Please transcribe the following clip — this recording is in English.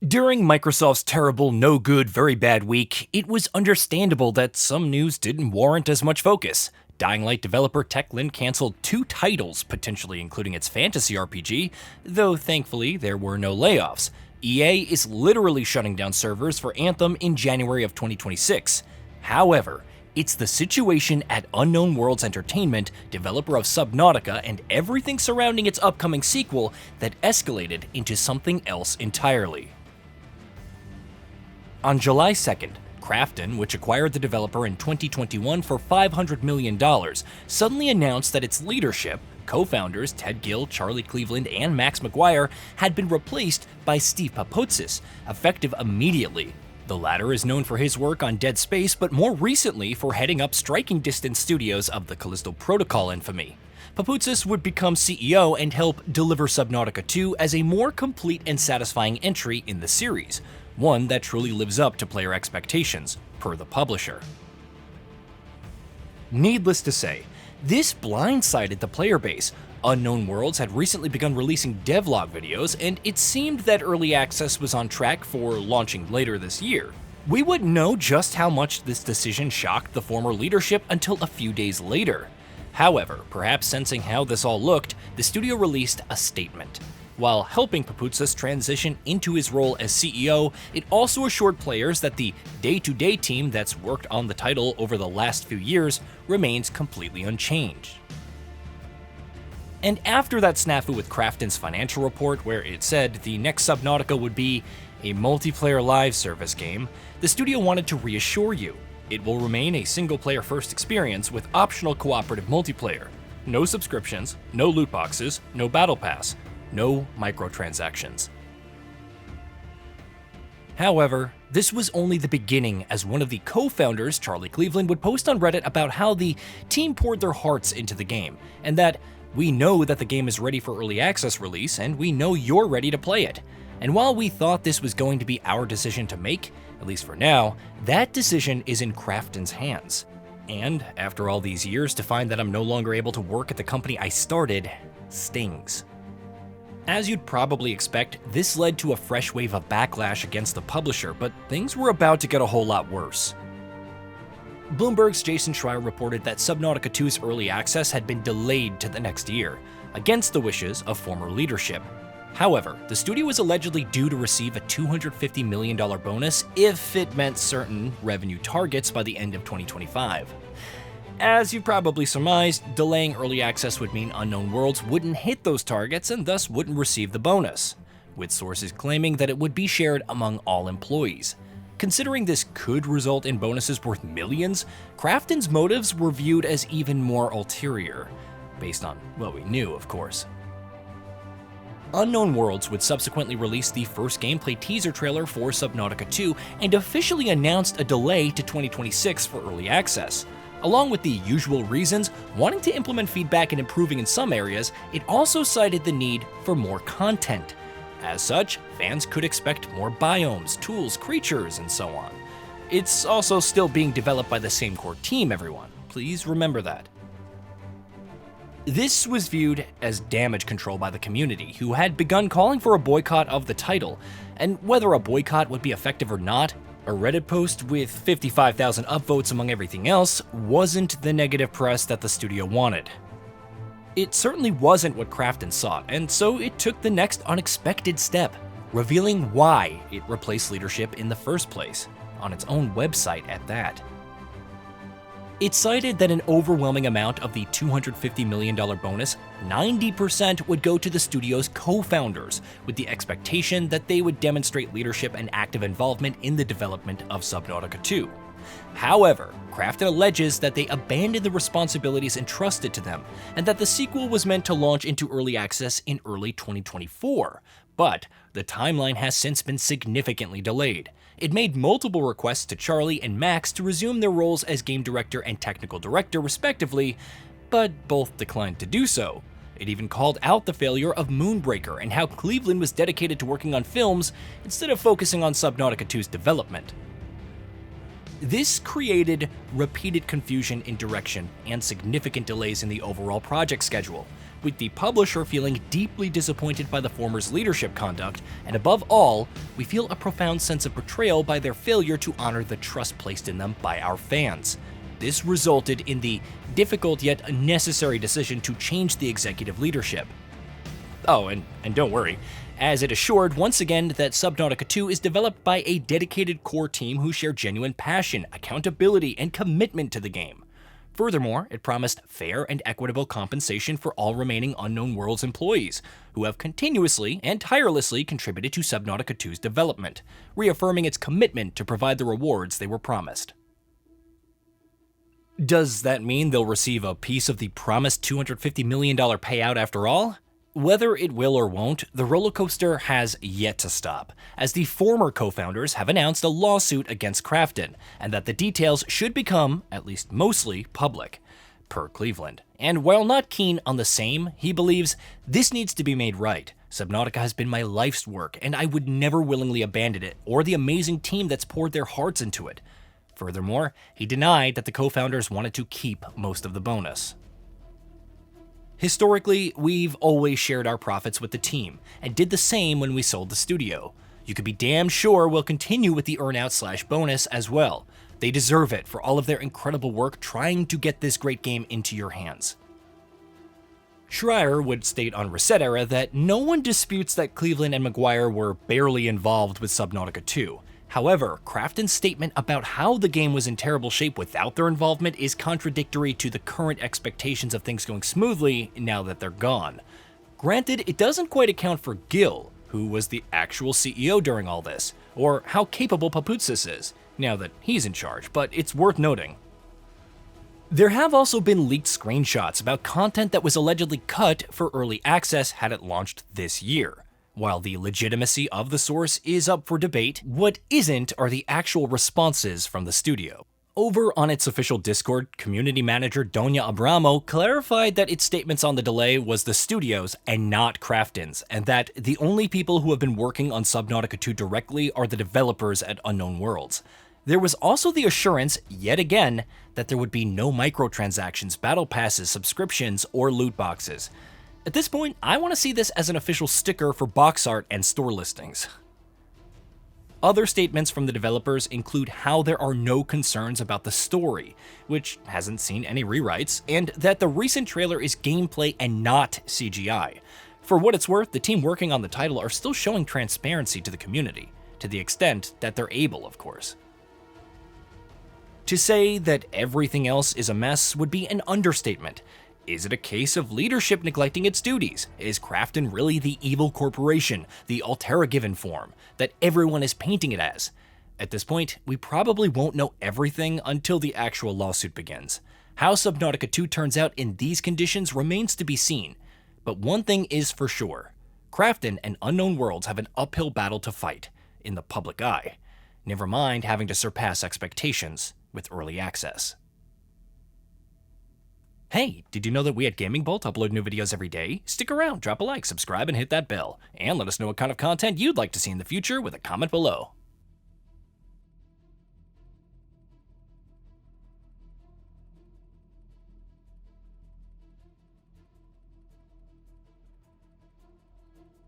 During Microsoft's terrible, no good, very bad week, it was understandable that some news didn't warrant as much focus. Dying Light developer Techland canceled 2 titles, potentially including its fantasy RPG, though thankfully there were no layoffs. EA is literally shutting down servers for Anthem in January of 2026. However, it's the situation at Unknown Worlds Entertainment, developer of Subnautica, and everything surrounding its upcoming sequel that escalated into something else entirely. On July 2nd, Krafton, which acquired the developer in 2021 for $500 million, suddenly announced that its leadership, co-founders Ted Gill, Charlie Cleveland, and Max McGuire, had been replaced by Steve Papoutsis, effective immediately. The latter is known for his work on Dead Space, but more recently for heading up Striking Distance Studios of the Callisto Protocol infamy. Papoutsis would become CEO and help deliver Subnautica 2 as a more complete and satisfying entry in the series, one that truly lives up to player expectations, per the publisher. Needless to say, this blindsided the player base. Unknown Worlds had recently begun releasing devlog videos, and it seemed that early access was on track for launching later this year. We wouldn't know just how much this decision shocked the former leadership until a few days later. However, perhaps sensing how this all looked, the studio released a statement. While helping Papoutsis transition into his role as CEO, it also assured players that the day-to-day team that's worked on the title over the last few years remains completely unchanged. And after that snafu with Krafton's financial report, where it said the next Subnautica would be a multiplayer live service game, the studio wanted to reassure you. It will remain a single-player first experience with optional cooperative multiplayer. No subscriptions, no loot boxes, no battle pass, no microtransactions. However, this was only the beginning, as one of the co-founders, Charlie Cleveland, would post on Reddit about how the team poured their hearts into the game, and that we know that the game is ready for early access release, and we know you're ready to play it. And while we thought this was going to be our decision to make, at least for now, that decision is in Krafton's hands. And after all these years, to find that I'm no longer able to work at the company I started stings. As you'd probably expect, this led to a fresh wave of backlash against the publisher, but things were about to get a whole lot worse. Bloomberg's Jason Schreier reported that Subnautica 2's early access had been delayed to the next year, against the wishes of former leadership. However, the studio was allegedly due to receive a $250 million bonus if it met certain revenue targets by the end of 2025. As you probably surmised, delaying early access would mean Unknown Worlds wouldn't hit those targets and thus wouldn't receive the bonus, with sources claiming that it would be shared among all employees. Considering this could result in bonuses worth millions, Krafton's motives were viewed as even more ulterior, based on what we knew, of course. Unknown Worlds would subsequently release the first gameplay teaser trailer for Subnautica 2 and officially announced a delay to 2026 for early access. Along with the usual reasons, wanting to implement feedback and improving in some areas, it also cited the need for more content. As such, fans could expect more biomes, tools, creatures, and so on. It's also still being developed by the same core team, everyone. Please remember that. This was viewed as damage control by the community, who had begun calling for a boycott of the title, and whether a boycott would be effective or not, a Reddit post with 55,000 upvotes among everything else wasn't the negative press that the studio wanted. It certainly wasn't what Krafton sought, and so it took the next unexpected step, revealing why it replaced leadership in the first place, on its own website at that. It cited that an overwhelming amount of the $250 million bonus, 90%, would go to the studio's co-founders, with the expectation that they would demonstrate leadership and active involvement in the development of Subnautica 2. However, Krafton alleges that they abandoned the responsibilities entrusted to them, and that the sequel was meant to launch into early access in early 2024. But the timeline has since been significantly delayed. It made multiple requests to Charlie and Max to resume their roles as game director and technical director respectively, but both declined to do so. It even called out the failure of Moonbreaker and how Cleveland was dedicated to working on films instead of focusing on Subnautica 2's development. This created repeated confusion in direction and significant delays in the overall project schedule, with the publisher feeling deeply disappointed by the former's leadership conduct, and above all, we feel a profound sense of betrayal by their failure to honor the trust placed in them by our fans. This resulted in the difficult yet necessary decision to change the executive leadership. Oh, and don't worry, as it assured once again that Subnautica 2 is developed by a dedicated core team who share genuine passion, accountability, and commitment to the game. Furthermore, it promised fair and equitable compensation for all remaining Unknown Worlds employees, who have continuously and tirelessly contributed to Subnautica 2's development, reaffirming its commitment to provide the rewards they were promised. Does that mean they'll receive a piece of the promised $250 million payout after all? Whether it will or won't, the roller coaster has yet to stop, as the former co-founders have announced a lawsuit against Krafton, and that the details should become, at least mostly, public, per Cleveland. And while not keen on the same, he believes this needs to be made right. Subnautica has been my life's work, and I would never willingly abandon it, or the amazing team that's poured their hearts into it. Furthermore, he denied that the co-founders wanted to keep most of the bonus. Historically, we've always shared our profits with the team, and did the same when we sold the studio. You could be damn sure we'll continue with the earnout/bonus as well. They deserve it for all of their incredible work trying to get this great game into your hands. Schreier would state on Reset Era that no one disputes that Cleveland and Maguire were barely involved with Subnautica 2. However, Krafton's statement about how the game was in terrible shape without their involvement is contradictory to the current expectations of things going smoothly now that they're gone. Granted, it doesn't quite account for Gil, who was the actual CEO during all this, or how capable Papoutsis is, now that he's in charge, but it's worth noting. There have also been leaked screenshots about content that was allegedly cut for early access had it launched this year. While the legitimacy of the source is up for debate, what isn't are the actual responses from the studio. Over on its official Discord, community manager Donya Abramo clarified that its statements on the delay was the studio's and not Krafton's, and that the only people who have been working on Subnautica 2 directly are the developers at Unknown Worlds. There was also the assurance, yet again, that there would be no microtransactions, battle passes, subscriptions, or loot boxes. At this point, I want to see this as an official sticker for box art and store listings. Other statements from the developers include how there are no concerns about the story, which hasn't seen any rewrites, and that the recent trailer is gameplay and not CGI. For what it's worth, the team working on the title are still showing transparency to the community, to the extent that they're able, of course. To say that everything else is a mess would be an understatement. Is it a case of leadership neglecting its duties? Is Krafton really the evil corporation, the Altera given form, that everyone is painting it as? At this point, we probably won't know everything until the actual lawsuit begins. How Subnautica 2 turns out in these conditions remains to be seen. But one thing is for sure. Krafton and Unknown Worlds have an uphill battle to fight, in the public eye. Never mind having to surpass expectations with early access. Hey, did you know that we at GamingBolt upload new videos every day? Stick around, drop a like, subscribe, and hit that bell. And let us know what kind of content you'd like to see in the future with a comment below.